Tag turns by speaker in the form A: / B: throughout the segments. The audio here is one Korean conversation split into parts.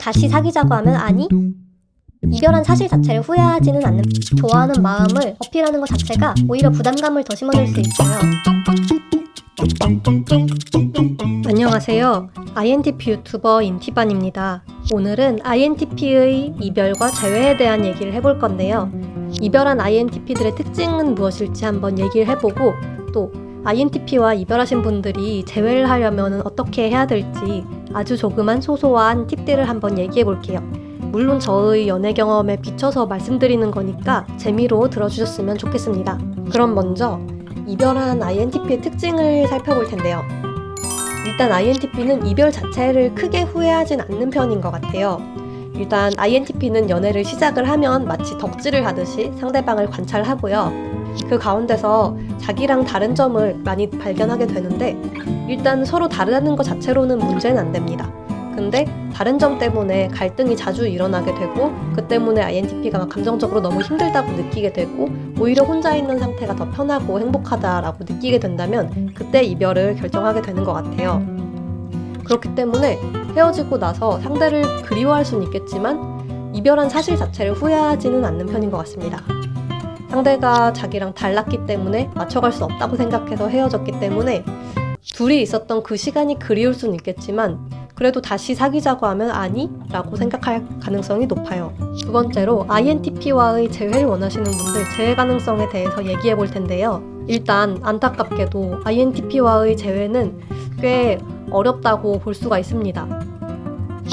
A: 다시 사귀자고 하면 아니? 이별한 사실 자체를 후회하지는 않는, 좋아하는 마음을 어필하는 것 자체가 오히려 부담감을 더 심어줄 수 있어요. 안녕하세요. INTP 유튜버 인티반입니다. 오늘은 INTP의 이별과 재회에 대한 얘기를 해볼 건데요. 이별한 INTP들의 특징은 무엇일지 한번 얘기를 해보고, 또 INTP와 이별하신 분들이 재회를 하려면 어떻게 해야 될지 아주 조그만 소소한 팁들을 한번 얘기해 볼게요. 물론 저의 연애 경험에 비춰서 말씀드리는 거니까 재미로 들어주셨으면 좋겠습니다. 그럼 먼저 이별한 INTP의 특징을 살펴볼 텐데요. 일단 INTP는 이별 자체를 크게 후회하진 않는 편인 것 같아요. 일단 INTP는 연애를 시작을 하면 마치 덕질을 하듯이 상대방을 관찰하고요. 그 가운데서 자기랑 다른 점을 많이 발견하게 되는데, 일단 서로 다르다는 것 자체로는 문제는 안 됩니다. 근데 다른 점 때문에 갈등이 자주 일어나게 되고, 그 때문에 INTP가 감정적으로 너무 힘들다고 느끼게 되고, 오히려 혼자 있는 상태가 더 편하고 행복하다라고 느끼게 된다면 그때 이별을 결정하게 되는 것 같아요. 그렇기 때문에 헤어지고 나서 상대를 그리워할 수는 있겠지만 이별한 사실 자체를 후회하지는 않는 편인 것 같습니다. 상대가 자기랑 달랐기 때문에 맞춰갈 수 없다고 생각해서 헤어졌기 때문에 둘이 있었던 그 시간이 그리울 수는 있겠지만 그래도 다시 사귀자고 하면 아니? 라고 생각할 가능성이 높아요. 두 번째로 INTP와의 재회를 원하시는 분들 재회 가능성에 대해서 얘기해 볼 텐데요. 일단 안타깝게도 INTP와의 재회는 꽤 어렵다고 볼 수가 있습니다.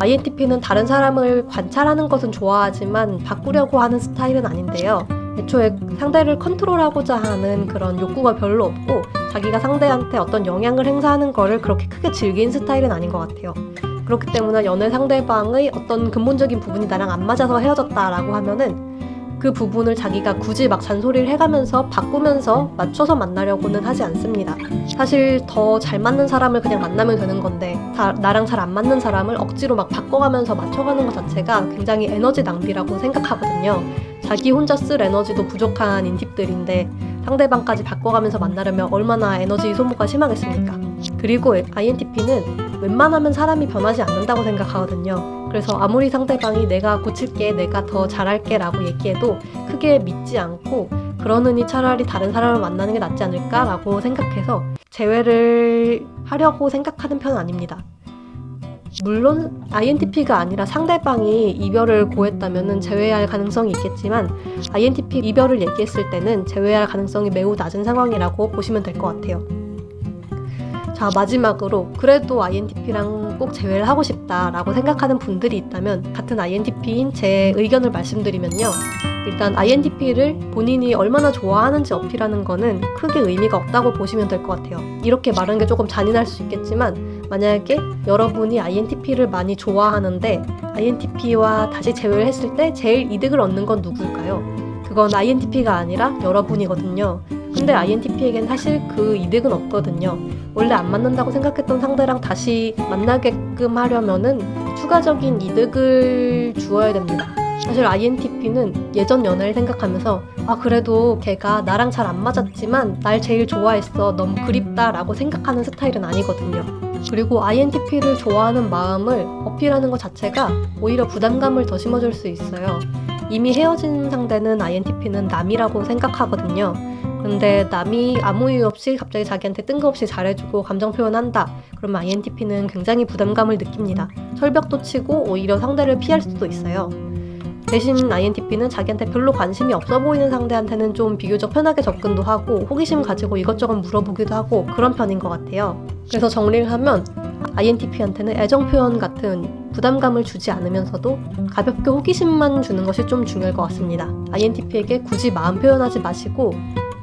A: INTP는 다른 사람을 관찰하는 것은 좋아하지만 바꾸려고 하는 스타일은 아닌데요. 애초에 상대를 컨트롤하고자 하는 그런 욕구가 별로 없고 자기가 상대한테 어떤 영향을 행사하는 거를 그렇게 크게 즐긴 스타일은 아닌 것 같아요. 그렇기 때문에 연애 상대방의 어떤 근본적인 부분이 나랑 안 맞아서 헤어졌다라고 하면은 그 부분을 자기가 굳이 막 잔소리를 해가면서 바꾸면서 맞춰서 만나려고는 하지 않습니다. 사실 더 잘 맞는 사람을 그냥 만나면 되는 건데 나랑 잘 안 맞는 사람을 억지로 막 바꿔가면서 맞춰가는 것 자체가 굉장히 에너지 낭비라고 생각하거든요. 자기 혼자 쓸 에너지도 부족한 인팁들인데 상대방까지 바꿔가면서 만나려면 얼마나 에너지 소모가 심하겠습니까? 그리고 INTP는 웬만하면 사람이 변하지 않는다고 생각하거든요. 그래서 아무리 상대방이 내가 고칠게, 내가 더 잘할게 라고 얘기해도 크게 믿지 않고 그러느니 차라리 다른 사람을 만나는 게 낫지 않을까 라고 생각해서 재회를 하려고 생각하는 편은 아닙니다. 물론 INTP가 아니라 상대방이 이별을 고했다면 재회할 가능성이 있겠지만 INTP 이별을 얘기했을 때는 재회할 가능성이 매우 낮은 상황이라고 보시면 될 것 같아요. 자, 마지막으로 그래도 INTP랑 꼭 재회를 하고 싶다라고 생각하는 분들이 있다면 같은 INTP인 제 의견을 말씀드리면요. 일단 INTP를 본인이 얼마나 좋아하는지 어필하는 거는 크게 의미가 없다고 보시면 될 것 같아요. 이렇게 말하는 게 조금 잔인할 수 있겠지만 만약에 여러분이 INTP를 많이 좋아하는데 INTP와 다시 재회를 했을 때 제일 이득을 얻는 건 누구일까요? 그건 INTP가 아니라 여러분이거든요. 근데 INTP에겐 사실 그 이득은 없거든요. 원래 안 맞는다고 생각했던 상대랑 다시 만나게끔 하려면은 추가적인 이득을 주어야 됩니다. 사실 INTP는 예전 연애를 생각하면서 그래도 걔가 나랑 잘 안 맞았지만 날 제일 좋아했어, 너무 그립다 라고 생각하는 스타일은 아니거든요. 그리고 INTP를 좋아하는 마음을 어필하는 것 자체가 오히려 부담감을 더 심어줄 수 있어요. 이미 헤어진 상대는 INTP는 남이라고 생각하거든요. 근데 남이 아무 이유 없이 갑자기 자기한테 뜬금없이 잘해주고 감정 표현한다. 그러면 INTP는 굉장히 부담감을 느낍니다. 철벽도 치고 오히려 상대를 피할 수도 있어요. 대신 INTP는 자기한테 별로 관심이 없어 보이는 상대한테는 좀 비교적 편하게 접근도 하고 호기심 가지고 이것저것 물어보기도 하고 그런 편인 것 같아요. 그래서 정리를 하면 INTP한테는 애정 표현 같은 부담감을 주지 않으면서도 가볍게 호기심만 주는 것이 좀 중요할 것 같습니다. INTP에게 굳이 마음 표현하지 마시고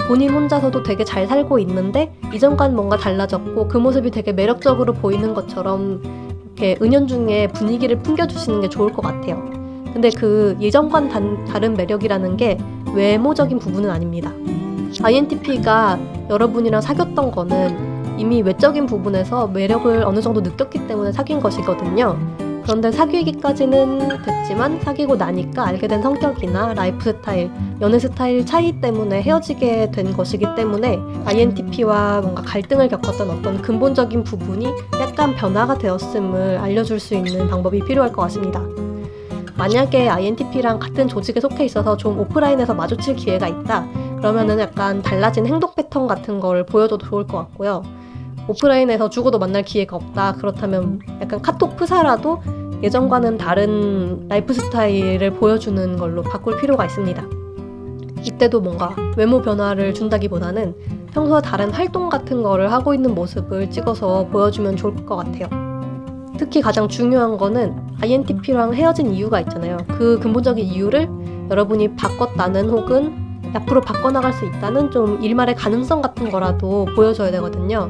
A: 본인 혼자서도 되게 잘 살고 있는데 이전과는 뭔가 달라졌고 그 모습이 되게 매력적으로 보이는 것처럼 이렇게 은연중에 분위기를 풍겨주시는 게 좋을 것 같아요. 근데 그 예전과는 다른 매력이라는 게 외모적인 부분은 아닙니다. INTP가 여러분이랑 사귀었던 거는 이미 외적인 부분에서 매력을 어느 정도 느꼈기 때문에 사귄 것이거든요. 그런데 사귀기까지는 됐지만 사귀고 나니까 알게 된 성격이나 라이프 스타일, 연애 스타일 차이 때문에 헤어지게 된 것이기 때문에 INTP와 뭔가 갈등을 겪었던 어떤 근본적인 부분이 약간 변화가 되었음을 알려줄 수 있는 방법이 필요할 것 같습니다. 만약에 INTP랑 같은 조직에 속해 있어서 좀 오프라인에서 마주칠 기회가 있다. 그러면은 약간 달라진 행동 패턴 같은 걸 보여줘도 좋을 것 같고요. 오프라인에서 죽어도 만날 기회가 없다. 그렇다면 약간 카톡 프사라도 예전과는 다른 라이프 스타일을 보여주는 걸로 바꿀 필요가 있습니다. 이때도 뭔가 외모 변화를 준다기보다는 평소와 다른 활동 같은 거를 하고 있는 모습을 찍어서 보여주면 좋을 것 같아요. 특히 가장 중요한 거는 INTP랑 헤어진 이유가 있잖아요. 그 근본적인 이유를 여러분이 바꿨다는 혹은 앞으로 바꿔나갈 수 있다는 좀 일말의 가능성 같은 거라도 보여줘야 되거든요.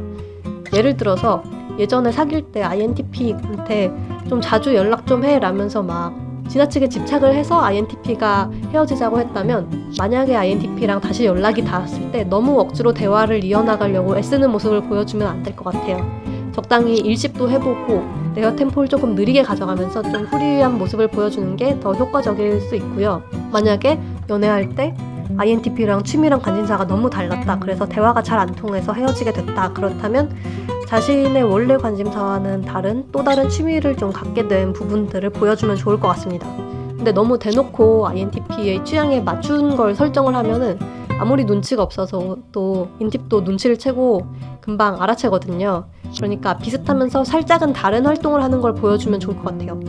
A: 예를 들어서 예전에 사귈 때 INTP한테 좀 자주 연락 좀 해 라면서 막 지나치게 집착을 해서 INTP가 헤어지자고 했다면 만약에 INTP랑 다시 연락이 닿았을 때 너무 억지로 대화를 이어나가려고 애쓰는 모습을 보여주면 안 될 것 같아요. 적당히 일십도 해보고 대화 템포를 조금 느리게 가져가면서 좀 후리한 모습을 보여주는 게 더 효과적일 수 있고요. 만약에 연애할 때 INTP랑 취미랑 관심사가 너무 달랐다. 그래서 대화가 잘 안 통해서 헤어지게 됐다. 그렇다면 자신의 원래 관심사와는 다른 또 다른 취미를 좀 갖게 된 부분들을 보여주면 좋을 것 같습니다. 근데 너무 대놓고 INTP의 취향에 맞춘 걸 설정을 하면은 아무리 눈치가 없어서 또 인팁도 눈치를 채고 금방 알아채거든요. 그러니까 비슷하면서 살짝은 다른 활동을 하는 걸 보여주면 좋을 것 같아요.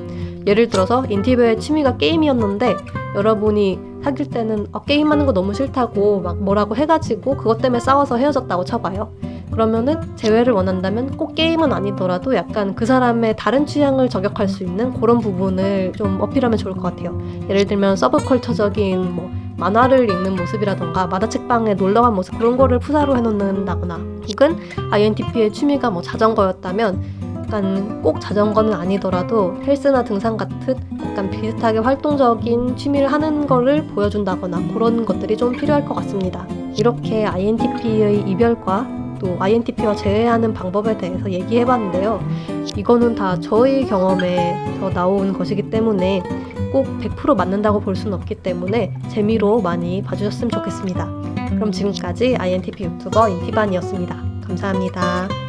A: 예를 들어서 인팁의 취미가 게임이었는데 여러분이 사귈 때는 게임하는 거 너무 싫다고 막 뭐라고 해가지고 그것 때문에 싸워서 헤어졌다고 쳐봐요. 그러면은 재회를 원한다면 꼭 게임은 아니더라도 약간 그 사람의 다른 취향을 저격할 수 있는 그런 부분을 좀 어필하면 좋을 것 같아요. 예를 들면 서브컬처적인 뭐 만화를 읽는 모습이라던가 만화책방에 놀러간 모습 그런 거를 푸사로 해놓는다거나 혹은 INTP의 취미가 뭐 자전거였다면 약간 꼭 자전거는 아니더라도 헬스나 등산 같은 약간 비슷하게 활동적인 취미를 하는 거를 보여준다거나 그런 것들이 좀 필요할 것 같습니다. 이렇게 INTP의 이별과 또 INTP와 재회하는 방법에 대해서 얘기해봤는데요. 이거는 다 저의 경험에서 나온 것이기 때문에 꼭 100% 맞는다고 볼 수는 없기 때문에 재미로 많이 봐주셨으면 좋겠습니다. 그럼 지금까지 INTP 유튜버 인티반이었습니다. 감사합니다.